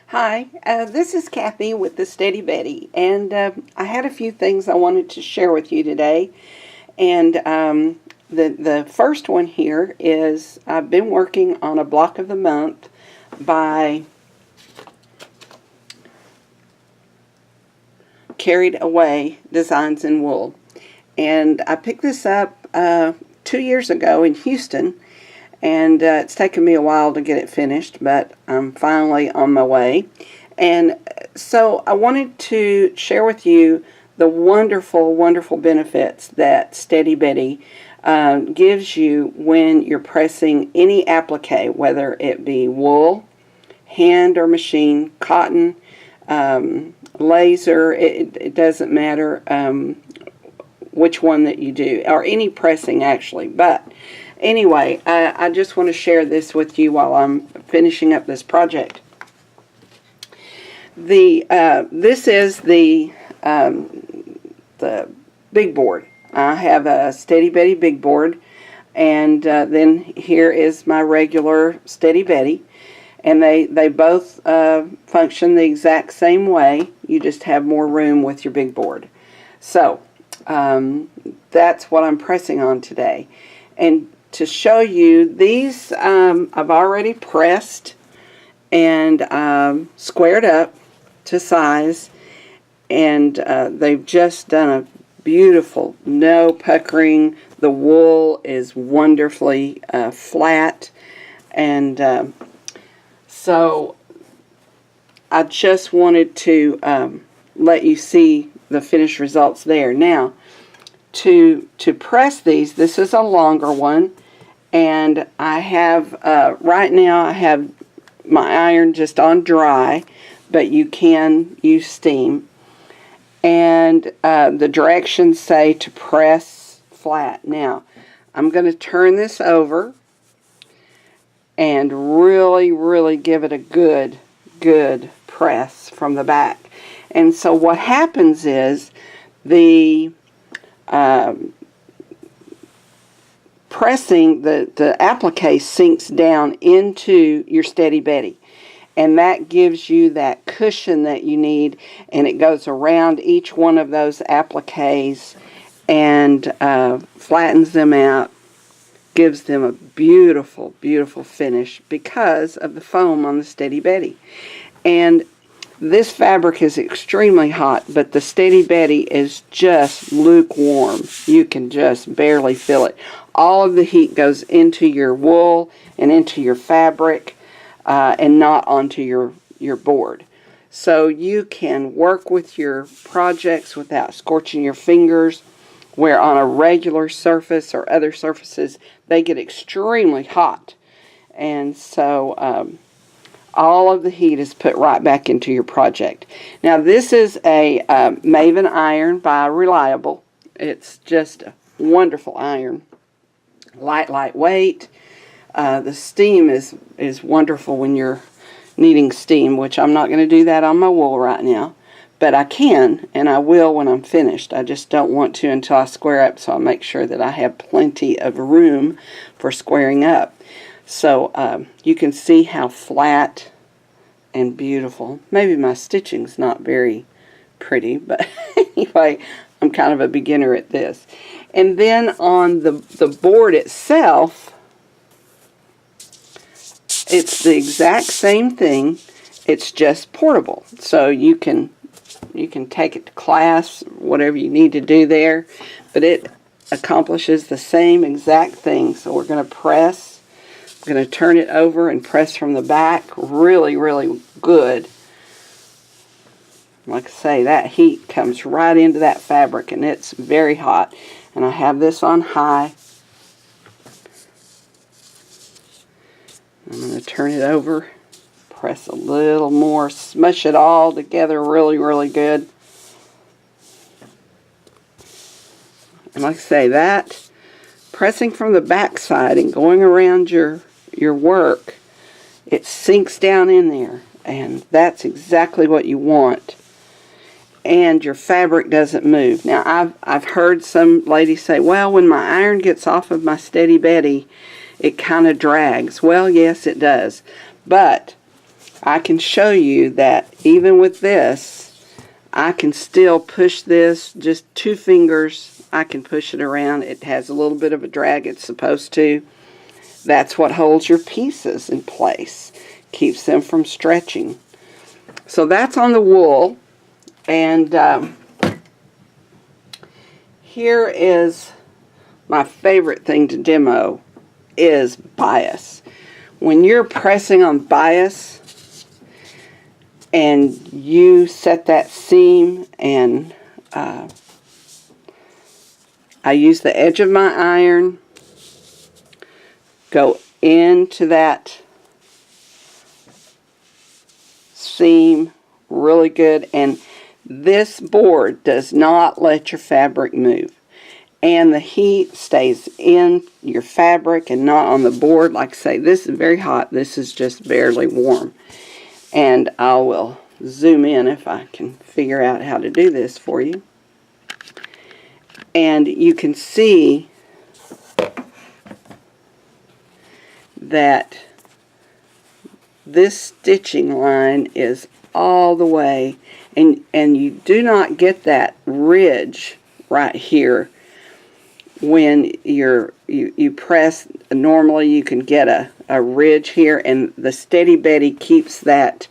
Hi, this is Kathy with the Steady Betty, and I had a few things I wanted to share with you today. And the first one here is I've been working on a block of the month by Carried Away Designs in Wool. And I picked this up 2 years ago in Houston, and it's taken me a while to get it finished, but I'm finally on my way. And so I wanted to share with you the wonderful, wonderful benefits that Steady Betty gives you when you're pressing any applique, whether it be wool, hand or machine, cotton, laser, it doesn't matter which one that you do, or any pressing actually. But anyway, I just want to share this with you while I'm finishing up this project. This is the big board. I have a Steady Betty big board, and then here is my regular Steady Betty, and they both function the exact same way. You just have more room with your big board. So that's what I'm pressing on today. And to show you, these I've already pressed and squared up to size, and they've just done a beautiful, no puckering. The wool is wonderfully flat, and so I just wanted to let you see the finished results there. Now, to press these, this is a longer one, and I have right now I have my iron just on dry, but you can use steam, and the directions say to press flat. Now I'm going to turn this over and really give it a good press from the back. And so what happens is the pressing, the applique sinks down into your Steady Betty, and that gives you that cushion that you need, and it goes around each one of those appliques and flattens them out, gives them a beautiful finish because of the foam on the Steady Betty. And this fabric is extremely hot, but the Steady Betty is just lukewarm. You can just barely feel it. All of the heat goes into your wool and into your fabric, and not onto your board. So you can work with your projects without scorching your fingers, where on a regular surface or other surfaces, they get extremely hot. And so all of the heat is put right back into your project. Now this is a Maven iron by Reliable. It's just a wonderful iron. Lightweight. The steam is wonderful when you're needing steam, which I'm not going to do that on my wool right now. But I can, and I will when I'm finished. I just don't want to until I square up, so I'll make sure that I have plenty of room for squaring up. So you can see how flat and beautiful. Maybe my stitching's not very pretty, but anyway, I'm kind of a beginner at this. And then on the board itself, it's the exact same thing. It's just portable, so you can take it to class, whatever you need to do there, but it accomplishes the same exact thing. So we're going to press. I'm going to turn it over and press from the back really good. Like I say, that heat comes right into that fabric, and it's very hot. And I have this on high. I'm going to turn it over, press a little more, smush it all together really good. And like I say, that pressing from the back side and going around your work, it sinks down in there, and that's exactly what you want. And your fabric doesn't move. Now I've heard some ladies say, well, when my iron gets off of my Steady Betty, it kind of drags. Well, yes, it does. But I can show you that even with this, I can still push this, just 2 fingers, I can push it around. It has a little bit of a drag, it's supposed to. That's what holds your pieces in place, keeps them from stretching. So that's on the wool, and here is my favorite thing to demo is bias. When you're pressing on bias and you set that seam, and I use the edge of my iron, go into that seam really good, and this board does not let your fabric move, and the heat stays in your fabric and not on the board. Like I say, this is very hot, this is just barely warm, and I will zoom in if I can figure out how to do this for you. And you can see that this stitching line is all the way, and you do not get that ridge right here when you press. Normally you can get a ridge here, and the Steady Betty keeps that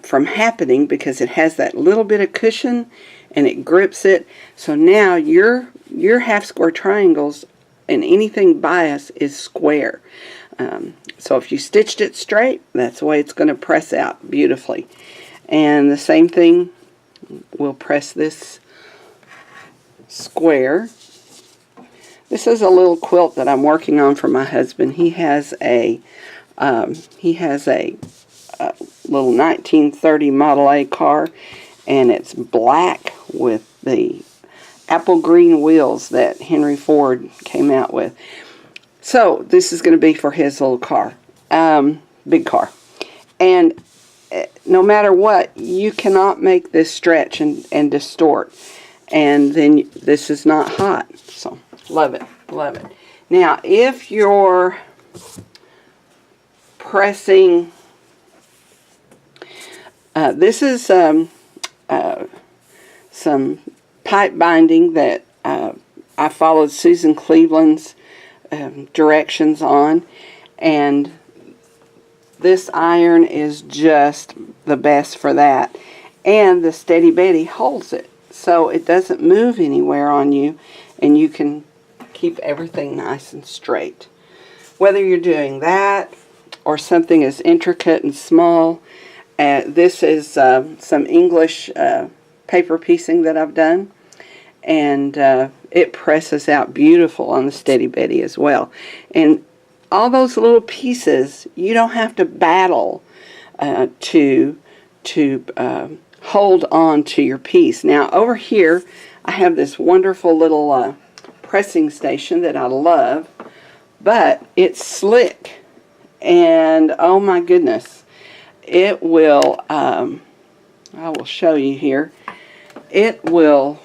from happening because it has that little bit of cushion and it grips it. So now your half square triangles and anything bias is square. So if you stitched it straight, that's the way it's going to press out beautifully. And the same thing, we'll press this square. This is a little quilt that I'm working on for my husband. He has a little 1930 Model A car, and it's black with the apple green wheels that Henry Ford came out with. So this is going to be for his little car, big car. And no matter what, you cannot make this stretch and distort. And then this is not hot. So love it, love it. Now if you're pressing, this is some pipe binding that I followed Susan Cleveland's directions on, and this iron is just the best for that. And the Steady Betty holds it so it doesn't move anywhere on you, and you can keep everything nice and straight. Whether you're doing that or something as intricate and small, this is some English paper piecing that I've done, and it presses out beautiful on the Steady Betty as well. And all those little pieces, you don't have to battle to hold on to your piece. Now over here I have this wonderful little pressing station that I love, but it's slick, and oh my goodness, it will I will show you here, it will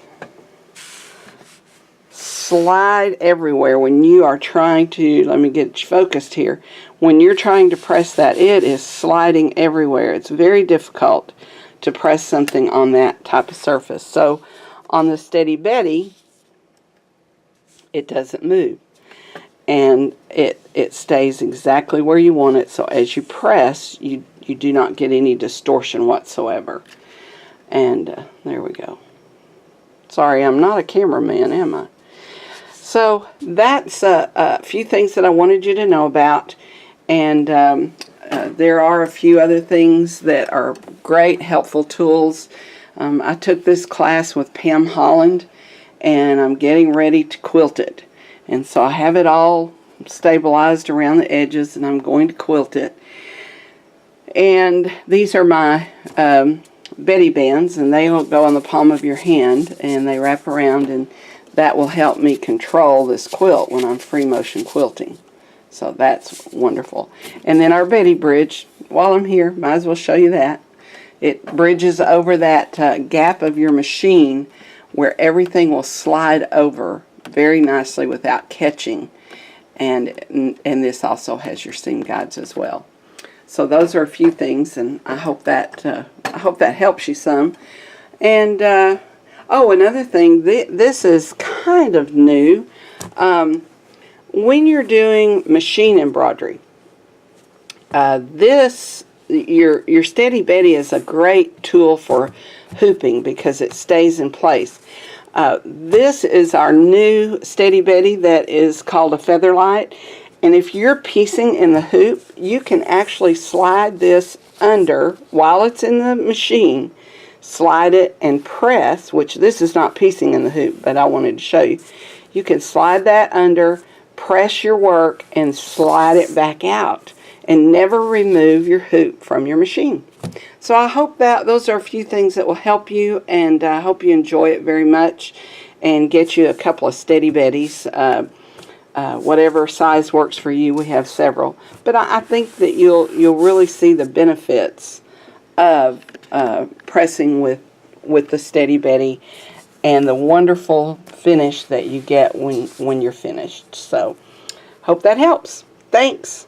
slide everywhere when you are trying to, let me get focused here, when you're trying to press that, it is sliding everywhere. It's very difficult to press something on that type of surface. So on the Steady Betty, it doesn't move, and it stays exactly where you want it. So as you press, you do not get any distortion whatsoever. And there we go. Sorry, I'm not a cameraman, am I? So that's a few things that I wanted you to know about, and there are a few other things that are great, helpful tools. I took this class with Pam Holland, and I'm getting ready to quilt it. And so I have it all stabilized around the edges, and I'm going to quilt it. And these are my Betty bands, and they will go on the palm of your hand, and they wrap around, and that will help me control this quilt when I'm free motion quilting. So that's wonderful. And then our Betty bridge, while I'm here, might as well show you that. It bridges over that gap of your machine where everything will slide over very nicely without catching. And this also has your seam guides as well. So those are a few things, and I hope that helps you some. And oh, another thing, this is kind of new. When you're doing machine embroidery, your Steady Betty is a great tool for hooping because it stays in place. This is our new Steady Betty that is called a Featherlight. And if you're piecing in the hoop, you can actually slide this under while it's in the machine. Slide it and press, which this is not piecing in the hoop, but I wanted to show you. You can slide that under, press your work, and slide it back out. And never remove your hoop from your machine. So I hope that those are a few things that will help you, and I hope you enjoy it very much and get you a couple of Steady Bettys. Whatever size works for you, we have several. But I think that you'll really see the benefits of pressing with the Steady Betty and the wonderful finish that you get when you're finished. So hope that helps. Thanks.